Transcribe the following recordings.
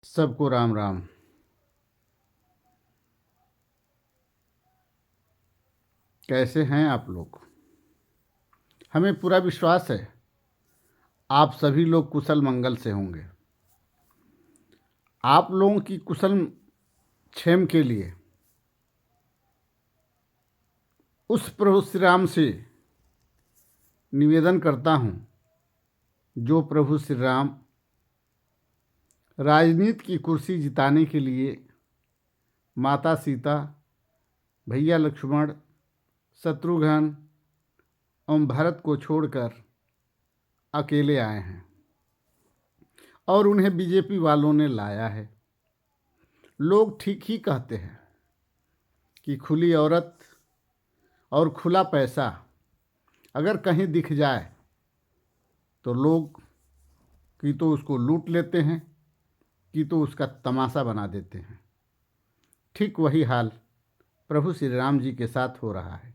सबको राम राम। कैसे हैं आप लोग? हमें पूरा विश्वास है आप सभी लोग कुशल मंगल से होंगे। आप लोगों की कुशल क्षेम के लिए उस प्रभु श्री राम से निवेदन करता हूँ जो प्रभु श्री राम राजनीति की कुर्सी जिताने के लिए माता सीता, भैया लक्ष्मण, शत्रुघ्न एवं भरत को छोड़कर अकेले आए हैं और उन्हें बीजेपी वालों ने लाया है। लोग ठीक ही कहते हैं कि खुली औरत और खुला पैसा अगर कहीं दिख जाए तो लोग कि तो उसको लूट लेते हैं कि तो उसका तमाशा बना देते हैं। ठीक वही हाल प्रभु श्री राम जी के साथ हो रहा है।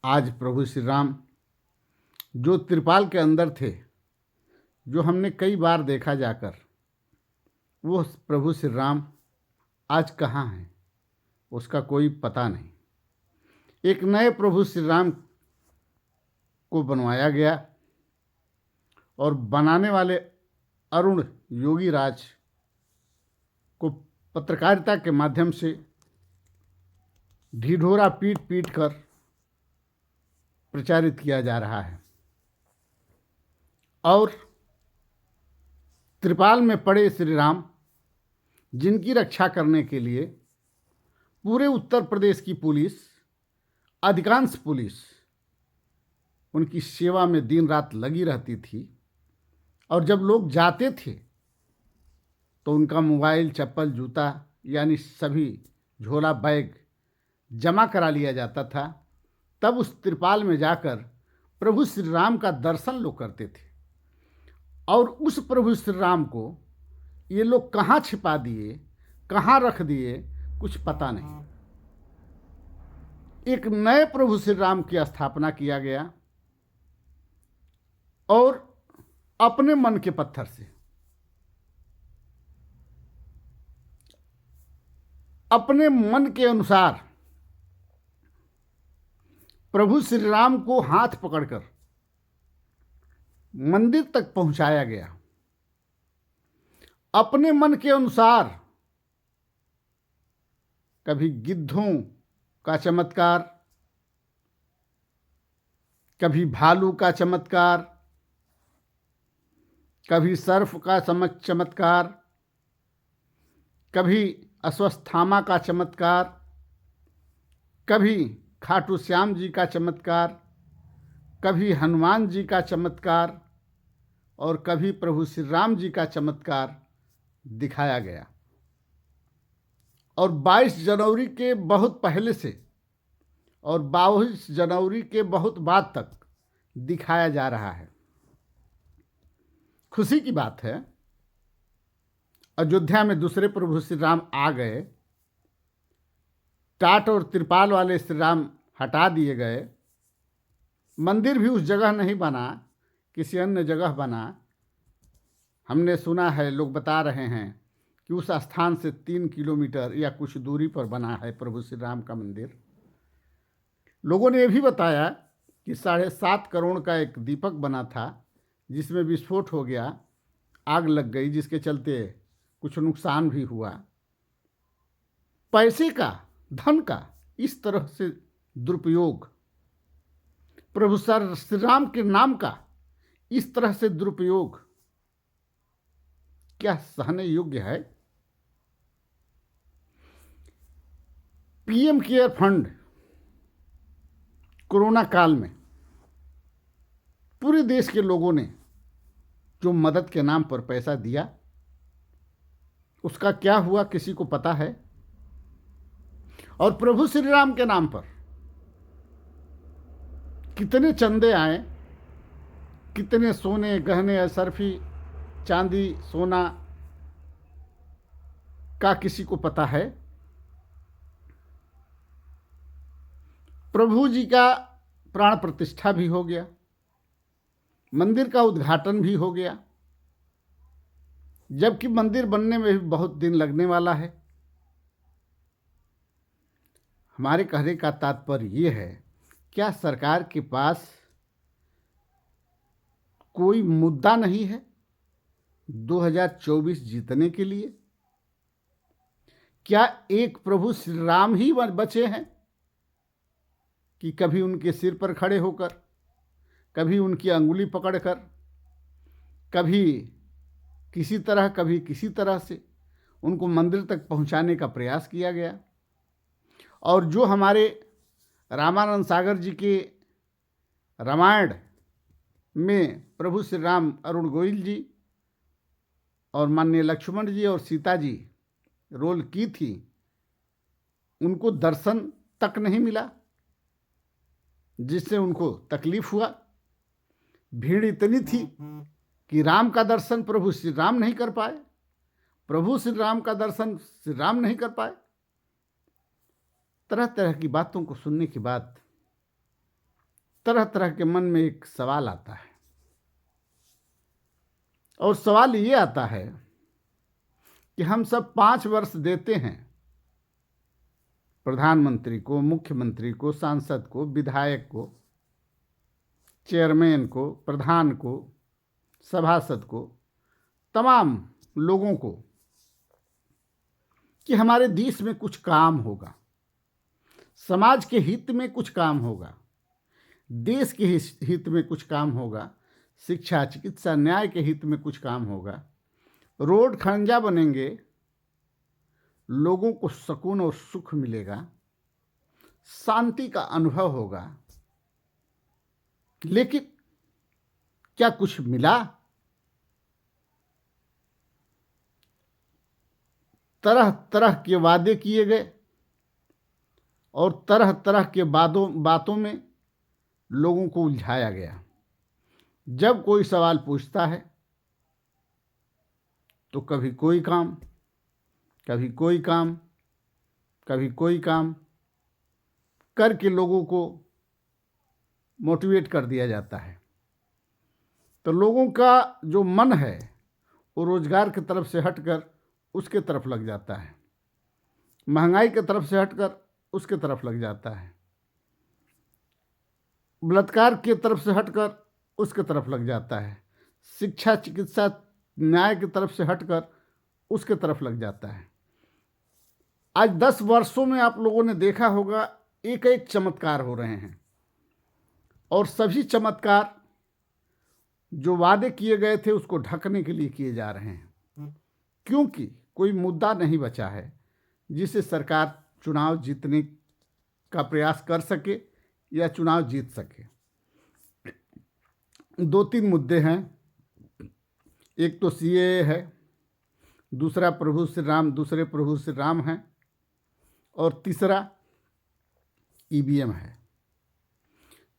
आज प्रभु श्री राम जो त्रिपाल के अंदर थे, जो हमने कई बार देखा जाकर, वो प्रभु श्री राम आज कहाँ हैं उसका कोई पता नहीं। एक नए प्रभु श्री राम को बनवाया गया और बनाने वाले अरुण योगी राज को पत्रकारिता के माध्यम से ढिढोरा पीट पीट कर प्रचारित किया जा रहा है और त्रिपाल में पड़े श्री राम, जिनकी रक्षा करने के लिए पूरे उत्तर प्रदेश की पुलिस, अधिकांश पुलिस उनकी सेवा में दिन रात लगी रहती थी और जब लोग जाते थे तो उनका मोबाइल, चप्पल, जूता यानी सभी झोला बैग जमा करा लिया जाता था। तब उस त्रिपाल में जाकर प्रभु श्री राम का दर्शन लोग करते थे और उस प्रभु श्री राम को ये लोग कहाँ छिपा दिए, कहाँ रख दिए, कुछ पता नहीं। एक नए प्रभु श्री राम की स्थापना किया गया और अपने मन के पत्थर से, अपने मन के अनुसार प्रभु श्री राम को हाथ पकड़कर मंदिर तक पहुंचाया गया। अपने मन के अनुसार कभी गिद्धों का चमत्कार, कभी भालू का चमत्कार, कभी सर्फ का चमत्कार, कभी अश्वत्थामा का चमत्कार, कभी खाटू श्याम जी का चमत्कार, कभी हनुमान जी का चमत्कार और कभी प्रभु श्री राम जी का चमत्कार दिखाया गया। और 22 जनवरी के बहुत पहले से और 22 जनवरी के बहुत बाद तक दिखाया जा रहा है। खुशी की बात है, अयोध्या में दूसरे प्रभु श्री राम आ गए, टाट और त्रिपाल वाले श्री राम हटा दिए गए, मंदिर भी उस जगह नहीं बना, किसी अन्य जगह बना। हमने सुना है, लोग बता रहे हैं कि उस स्थान से 3 किलोमीटर या कुछ दूरी पर बना है प्रभु श्री राम का मंदिर। लोगों ने यह भी बताया कि 7.5 करोड़ का एक दीपक बना था जिसमें विस्फोट हो गया, आग लग गई, जिसके चलते कुछ नुकसान भी हुआ। पैसे का, धन का इस तरह से दुरुपयोग, प्रभु श्री राम के नाम का इस तरह से दुरुपयोग क्या सहने योग्य है? पीएम केयर फंड कोरोना काल में पूरे देश के लोगों ने जो मदद के नाम पर पैसा दिया, उसका क्या हुआ किसी को पता है? और प्रभु श्री राम के नाम पर कितने चंदे आए, कितने सोने गहने, असरफी, चांदी, सोना का किसी को पता है? प्रभु जी का प्राण प्रतिष्ठा भी हो गया, मंदिर का उद्घाटन भी हो गया, जबकि मंदिर बनने में भी बहुत दिन लगने वाला है। हमारे कहने का तात्पर्य ये है, क्या सरकार के पास कोई मुद्दा नहीं है 2024 जीतने के लिए? क्या एक प्रभु श्री राम ही बचे हैं कि कभी उनके सिर पर खड़े होकर, कभी उनकी अंगुली पकड़कर, कभी किसी तरह कभी किसी तरह से उनको मंदिर तक पहुंचाने का प्रयास किया गया? और जो हमारे रामानंद सागर जी के रामायण में प्रभु श्री राम, अरुण गोयल जी और माननीय लक्ष्मण जी और सीता जी रोल की थी, उनको दर्शन तक नहीं मिला, जिससे उनको तकलीफ हुआ। भीड़ इतनी थी कि राम का दर्शन प्रभु श्री राम नहीं कर पाए, प्रभु श्री राम का दर्शन श्री राम नहीं कर पाए। तरह तरह की बातों को सुनने के बाद तरह तरह के मन में एक सवाल आता है, और सवाल ये आता है कि हम सब 5 वर्ष देते हैं प्रधानमंत्री को, मुख्यमंत्री को, सांसद को, विधायक को, चेयरमैन को, प्रधान को, सभासद को, तमाम लोगों को कि हमारे देश में कुछ काम होगा, समाज के हित में कुछ काम होगा, देश के हित में कुछ काम होगा, शिक्षा, चिकित्सा, न्याय के हित में कुछ काम होगा, रोड खंजा बनेंगे, लोगों को सुकून और सुख मिलेगा, शांति का अनुभव होगा। लेकिन क्या कुछ मिला? तरह तरह के वादे किए गए और तरह तरह के बातों में लोगों को उलझाया गया। जब कोई सवाल पूछता है तो कभी कोई काम, कभी कोई काम, कभी कोई काम करके लोगों को मोटिवेट कर दिया जाता है। तो लोगों का जो मन है वो रोजगार की तरफ से हटकर उसके तरफ लग जाता है, महंगाई की तरफ से हटकर उसके तरफ लग जाता है, बलात्कार की तरफ से हटकर उसके तरफ लग जाता है, शिक्षा, चिकित्सा, न्याय की तरफ से हटकर उसके तरफ लग जाता है। आज 10 वर्षों में आप लोगों ने देखा होगा एक एक चमत्कार हो रहे हैं, और सभी चमत्कार जो वादे किए गए थे उसको ढकने के लिए किए जा रहे हैं, क्योंकि कोई मुद्दा नहीं बचा है जिसे सरकार चुनाव जीतने का प्रयास कर सके या चुनाव जीत सके। 2-3 मुद्दे हैं। एक तो सीएए है, दूसरा प्रभु श्री राम, दूसरे प्रभु श्री राम हैं, और तीसरा ईवीएम है।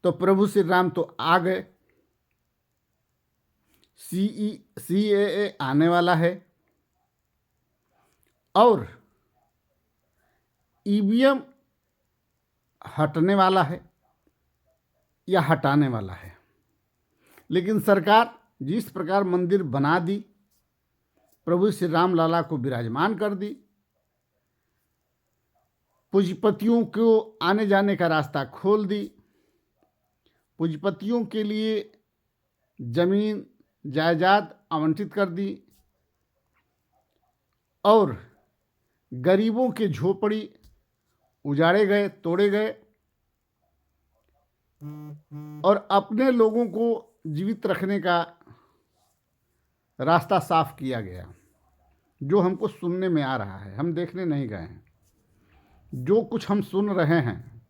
तो प्रभु श्री राम तो आ गए, सीएए आने वाला है, और ईवीएम हटने वाला है या हटाने वाला है। लेकिन सरकार जिस प्रकार मंदिर बना दी, प्रभु श्री राम लाला को विराजमान कर दी, पूंजीपतियों को आने जाने का रास्ता खोल दी, पूंजीपतियों के लिए जमीन जायदाद आवंटित कर दी, और गरीबों के झोपड़ी उजाड़े गए, तोड़े गए, और अपने लोगों को जीवित रखने का रास्ता साफ किया गया, जो हमको सुनने में आ रहा है। हम देखने नहीं गए हैं, जो कुछ हम सुन रहे हैं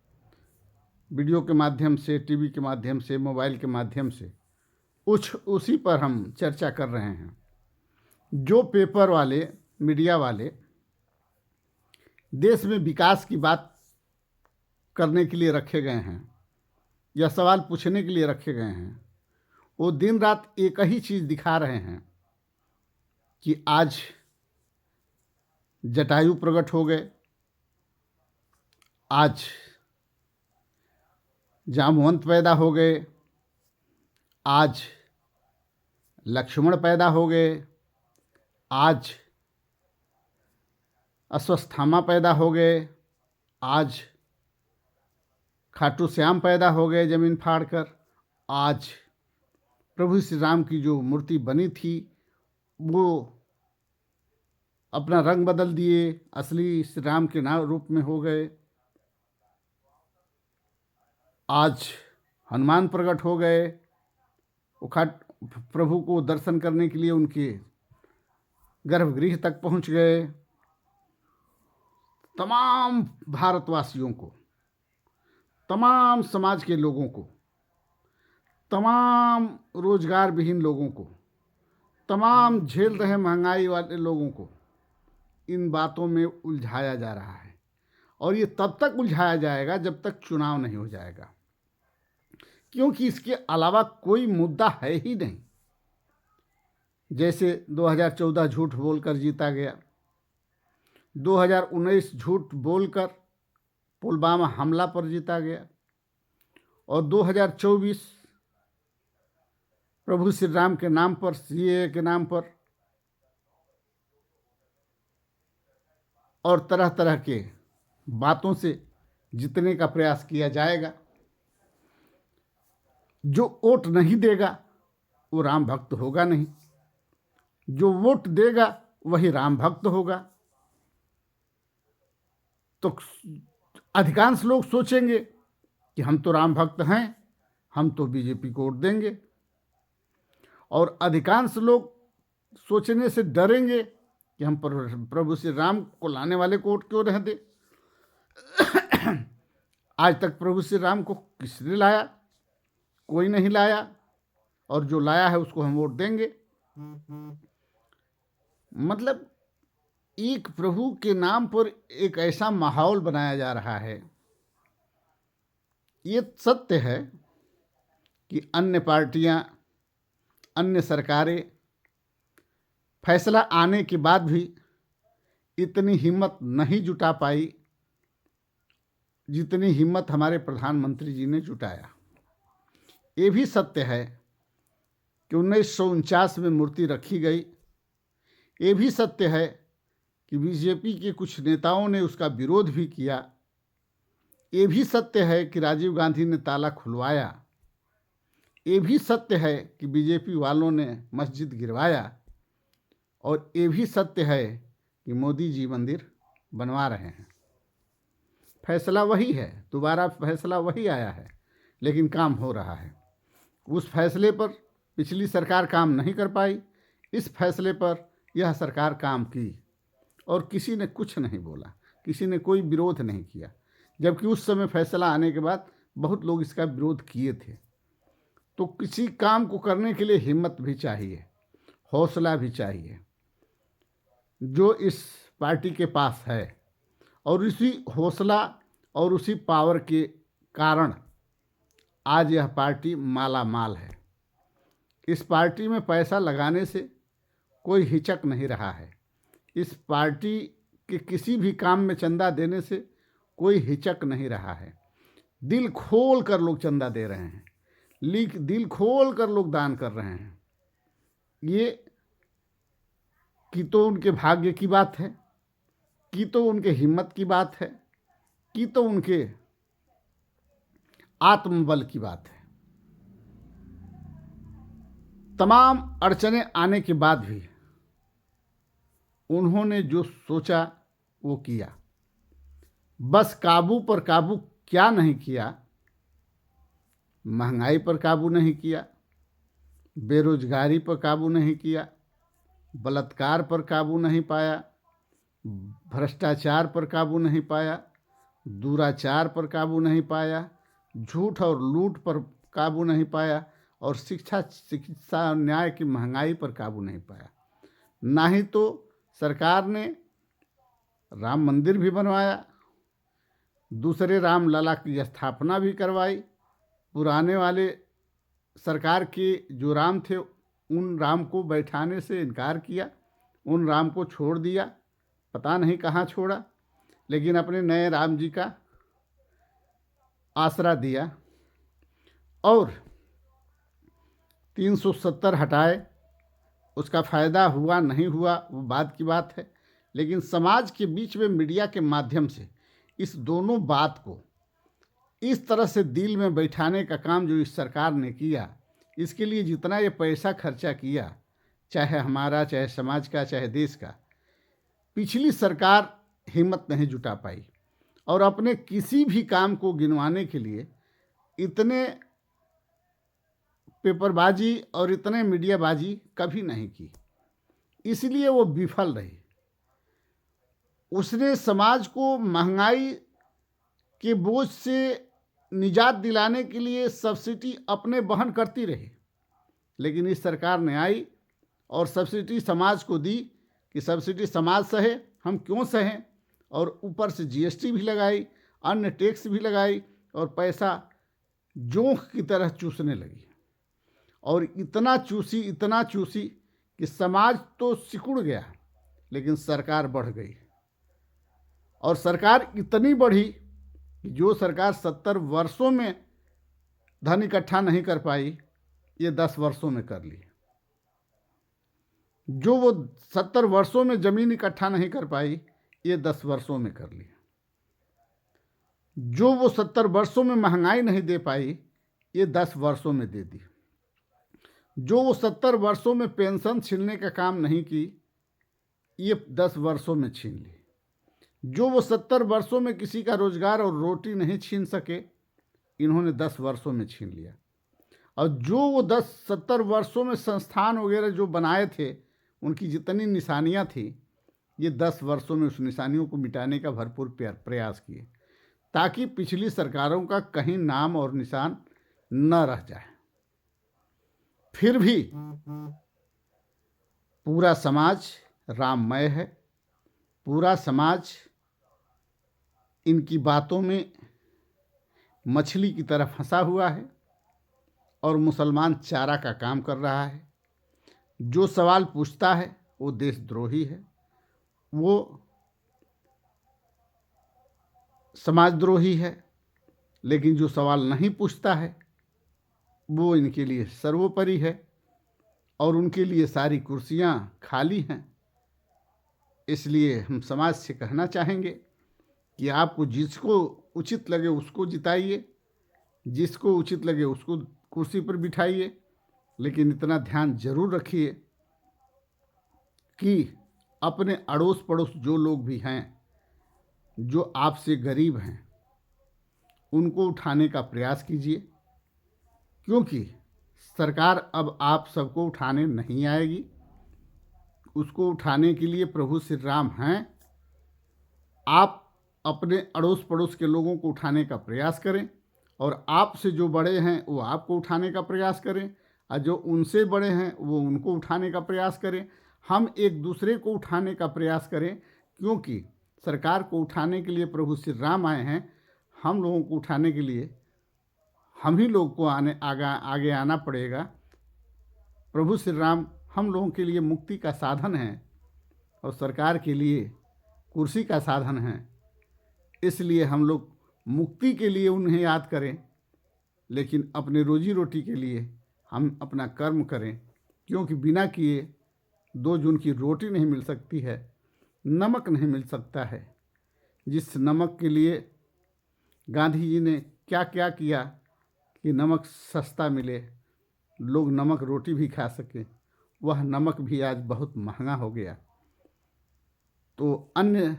वीडियो के माध्यम से, टीवी के माध्यम से, मोबाइल के माध्यम से, उसी पर हम चर्चा कर रहे हैं। जो पेपर वाले, मीडिया वाले देश में विकास की बात करने के लिए रखे गए हैं या सवाल पूछने के लिए रखे गए हैं, वो दिन रात एक ही चीज़ दिखा रहे हैं कि आज जटायु प्रकट हो गए, आज जामवंत पैदा हो गए, आज लक्ष्मण पैदा हो गए, आज अश्वत्थामा पैदा हो गए, आज खाटू श्याम पैदा हो गए जमीन फाड़कर, आज प्रभु श्री राम की जो मूर्ति बनी थी वो अपना रंग बदल दिए, असली श्री राम के नाम रूप में हो गए। आज हनुमान प्रकट हो गए, वो प्रभु को दर्शन करने के लिए उनके गर्भगृह तक पहुंच गए। तमाम भारतवासियों को, तमाम समाज के लोगों को, तमाम रोजगार विहीन लोगों को, तमाम झेल रहे महंगाई वाले लोगों को इन बातों में उलझाया जा रहा है। और ये तब तक उलझाया जाएगा जब तक चुनाव नहीं हो जाएगा, क्योंकि इसके अलावा कोई मुद्दा है ही नहीं। जैसे 2014 झूठ बोलकर जीता गया, 2019 झूठ बोलकर पुलवामा हमला पर जीता गया, और 2024 प्रभु श्री राम के नाम पर, सीएए के नाम पर और तरह तरह के बातों से जीतने का प्रयास किया जाएगा। जो वोट नहीं देगा वो राम भक्त होगा नहीं, जो वोट देगा वही राम भक्त होगा। तो अधिकांश लोग सोचेंगे कि हम तो राम भक्त हैं, हम तो बीजेपी को वोट देंगे, और अधिकांश लोग सोचने से डरेंगे कि हम प्रभु श्री राम को लाने वाले को वोट क्यों रह दे। आज तक प्रभु श्री राम को किसने लाया? कोई नहीं लाया, और जो लाया है उसको हम वोट देंगे। मतलब एक प्रभु के नाम पर एक ऐसा माहौल बनाया जा रहा है। ये सत्य है कि अन्य पार्टियां, अन्य सरकारें फैसला आने के बाद भी इतनी हिम्मत नहीं जुटा पाई जितनी हिम्मत हमारे प्रधानमंत्री जी ने जुटाया। ये भी सत्य है कि 1949 में मूर्ति रखी गई। ये भी सत्य है कि बीजेपी के कुछ नेताओं ने उसका विरोध भी किया। ये भी सत्य है कि राजीव गांधी ने ताला खुलवाया। ये भी सत्य है कि बीजेपी वालों ने मस्जिद गिरवाया। और ये भी सत्य है कि मोदी जी मंदिर बनवा रहे हैं। फैसला वही है, दोबारा फैसला वही आया है, लेकिन काम हो रहा है। उस फैसले पर पिछली सरकार काम नहीं कर पाई, इस फैसले पर यह सरकार काम की, और किसी ने कुछ नहीं बोला, किसी ने कोई विरोध नहीं किया, जबकि उस समय फैसला आने के बाद बहुत लोग इसका विरोध किए थे। तो किसी काम को करने के लिए हिम्मत भी चाहिए, हौसला भी चाहिए, जो इस पार्टी के पास है। और उसी हौसला और उसी पावर के कारण आज यह पार्टी माला माल है। इस पार्टी में पैसा लगाने से कोई हिचक नहीं रहा है। इस पार्टी के किसी भी काम में चंदा देने से कोई हिचक नहीं रहा है। दिल खोल कर लोग चंदा दे रहे हैं, दिल खोल कर लोग दान कर रहे हैं। ये कि तो उनके भाग्य की बात है, कि तो उनके हिम्मत की बात है, कि तो उनके आत्मबल की बात है। तमाम अड़चने आने के बाद भी उन्होंने जो सोचा वो किया। बस काबू पर काबू क्या नहीं किया? महंगाई पर काबू नहीं किया, बेरोजगारी पर काबू नहीं किया, बलात्कार पर काबू नहीं पाया, भ्रष्टाचार पर काबू नहीं पाया, दुराचार पर काबू नहीं पाया, झूठ और लूट पर काबू नहीं पाया, और शिक्षा न्याय की महंगाई पर काबू नहीं पाया। ना ही तो सरकार ने राम मंदिर भी बनवाया, दूसरे राम लला की स्थापना भी करवाई। पुराने वाले सरकार के जो राम थे उन राम को बैठाने से इनकार किया, उन राम को छोड़ दिया, पता नहीं कहाँ छोड़ा, लेकिन अपने नए राम जी का आसरा दिया। और 370 हटाए, उसका फ़ायदा हुआ नहीं हुआ वो बाद की बात है, लेकिन समाज के बीच में मीडिया के माध्यम से इस दोनों बात को इस तरह से दिल में बैठाने का काम जो इस सरकार ने किया, इसके लिए जितना ये पैसा खर्चा किया, चाहे हमारा, चाहे समाज का, चाहे देश का, पिछली सरकार हिम्मत नहीं जुटा पाई और अपने किसी भी काम को गिनवाने के लिए इतने पेपरबाजी और इतने मीडियाबाजी कभी नहीं की, इसलिए वो विफल रही। उसने समाज को महंगाई के बोझ से निजात दिलाने के लिए सब्सिडी अपने वहन करती रही, लेकिन इस सरकार ने आई और सब्सिडी समाज को दी कि सब्सिडी समाज सहे, हम क्यों सहें, और ऊपर से जीएसटी भी लगाई, अन्य टैक्स भी लगाई और पैसा जोंक की तरह चूसने लगी। और इतना चूसी कि समाज तो सिकुड़ गया, लेकिन सरकार बढ़ गई। और सरकार इतनी बढ़ी कि जो सरकार 70 वर्षों में धन इकट्ठा नहीं कर पाई, ये 10 वर्षों में कर ली। जो वो 70 वर्षों में जमीन इकट्ठा नहीं कर पाई, ये 10 वर्षों में कर ली। जो वो 70 वर्षों में महंगाई नहीं दे पाई, ये 10 वर्षों में दे दी। जो वो 70 वर्षों में पेंशन छीनने का काम नहीं की, ये 10 वर्षों में छीन ली। जो वो 70 वर्षों में किसी का रोजगार और रोटी नहीं छीन सके, इन्होंने 10 वर्षों में छीन लिया। और जो वो 70 वर्षों में संस्थान वगैरह जो बनाए थे, उनकी जितनी निशानियां थी, ये 10 वर्षों में उस निशानियों को मिटाने का भरपूर प्रयास किए, ताकि पिछली सरकारों का कहीं नाम और निशान न रह जाए। फिर भी पूरा समाज राममय है, पूरा समाज इनकी बातों में मछली की तरह फंसा हुआ है और मुसलमान चारा का काम कर रहा है। जो सवाल पूछता है वो देशद्रोही है, वो समाजद्रोही है, लेकिन जो सवाल नहीं पूछता है वो इनके लिए सर्वोपरि है और उनके लिए सारी कुर्सियां खाली हैं। इसलिए हम समाज से कहना चाहेंगे कि आपको जिसको उचित लगे उसको जिताइए, जिसको उचित लगे उसको कुर्सी पर बिठाइए, लेकिन इतना ध्यान जरूर रखिए कि अपने अड़ोस पड़ोस जो लोग भी हैं, जो आपसे गरीब हैं, उनको उठाने का प्रयास कीजिए, क्योंकि सरकार अब आप सबको उठाने नहीं आएगी। उसको उठाने के लिए प्रभु श्री राम हैं। आप अपने अड़ोस पड़ोस के लोगों को उठाने का प्रयास करें और आपसे जो बड़े हैं वो आपको उठाने का प्रयास करें और जो उनसे बड़े हैं वो उनको उठाने का प्रयास करें। हम एक दूसरे को उठाने का प्रयास करें, क्योंकि सरकार को उठाने के लिए प्रभु श्री राम आए हैं। हम लोगों को उठाने के लिए हम ही लोग को आगे आना पड़ेगा। प्रभु श्री राम हम लोगों के लिए मुक्ति का साधन है और सरकार के लिए कुर्सी का साधन है। इसलिए हम लोग मुक्ति के लिए उन्हें याद करें, लेकिन अपने रोजी रोटी के लिए हम अपना कर्म करें, क्योंकि बिना किए 2 जून की रोटी नहीं मिल सकती है, नमक नहीं मिल सकता है। जिस नमक के लिए गांधी जी ने क्या क्या किया कि नमक सस्ता मिले, लोग नमक रोटी भी खा सकें, वह नमक भी आज बहुत महंगा हो गया। तो अन्य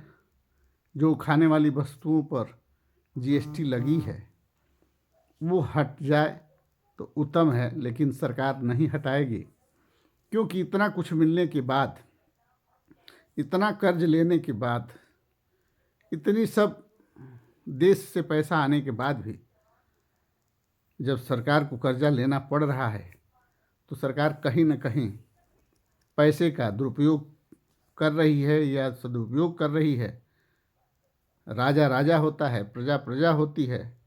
जो खाने वाली वस्तुओं पर जीएसटी लगी है वो हट जाए तो उत्तम है, लेकिन सरकार नहीं हटाएगी, क्योंकि इतना कुछ मिलने के बाद, इतना कर्ज लेने के बाद, इतनी सब देश से पैसा आने के बाद भी जब सरकार को कर्जा लेना पड़ रहा है तो सरकार कहीं न कहीं पैसे का दुरुपयोग कर रही है या सदुपयोग कर रही है। राजा राजा होता है, प्रजा प्रजा होती है।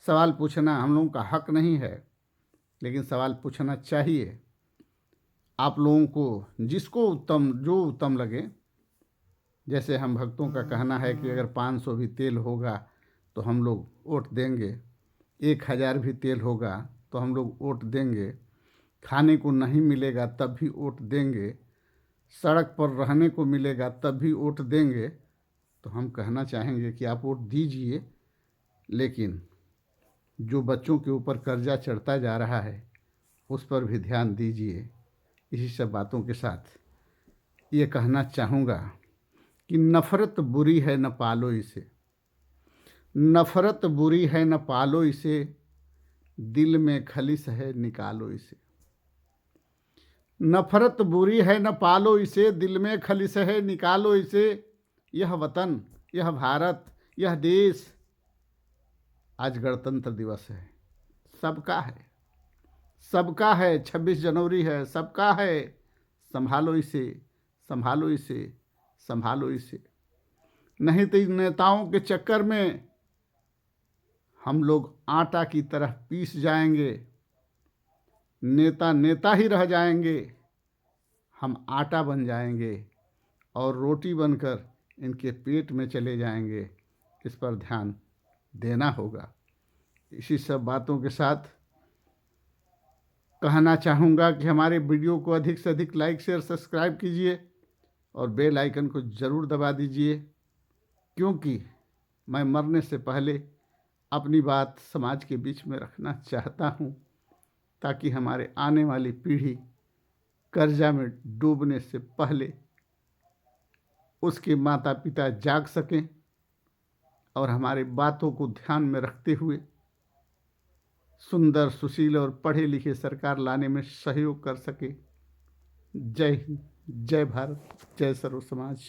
सवाल पूछना हम लोगों का हक नहीं है, लेकिन सवाल पूछना चाहिए। आप लोगों को जो उत्तम लगे, जैसे हम भक्तों का कहना है कि अगर 500 भी तेल होगा तो हम लोग वोट देंगे, 1000 भी तेल होगा तो हम लोग वोट देंगे। खाने को नहीं मिलेगा तब भी वोट देंगे, सड़क पर रहने को मिलेगा तब भी वोट देंगे, तो हम कहना चाहेंगे कि आप वोट दीजिए, लेकिन जो बच्चों के ऊपर कर्जा चढ़ता जा रहा है उस पर भी ध्यान दीजिए। इसी सब बातों के साथ ये कहना चाहूँगा कि नफ़रत बुरी है न पालो इसे, नफ़रत बुरी है न पालो इसे, दिल में खलिश है निकालो इसे। नफ़रत बुरी है न पालो इसे, दिल में खलिश है निकालो इसे। यह वतन, यह भारत, यह देश आज गणतंत्र दिवस है, सबका है, सबका है। 26 जनवरी है, सबका है। संभालो इसे, संभालो इसे, संभालो इसे। नहीं तो इन नेताओं के चक्कर में हम लोग आटा की तरह पीस जाएंगे, नेता नेता ही रह जाएंगे, हम आटा बन जाएंगे और रोटी बनकर इनके पेट में चले जाएंगे। इस पर ध्यान देना होगा। इसी सब बातों के साथ कहना चाहूँगा कि हमारे वीडियो को अधिक से अधिक लाइक शेयर सब्सक्राइब कीजिए और बेल आइकन को ज़रूर दबा दीजिए, क्योंकि मैं मरने से पहले अपनी बात समाज के बीच में रखना चाहता हूँ, ताकि हमारे आने वाली पीढ़ी कर्जा में डूबने से पहले उसके माता पिता जाग सकें और हमारे बातों को ध्यान में रखते हुए सुंदर, सुशील और पढ़े लिखे सरकार लाने में सहयोग कर सके। जय हिंद, जय भारत, जय सर्व समाज।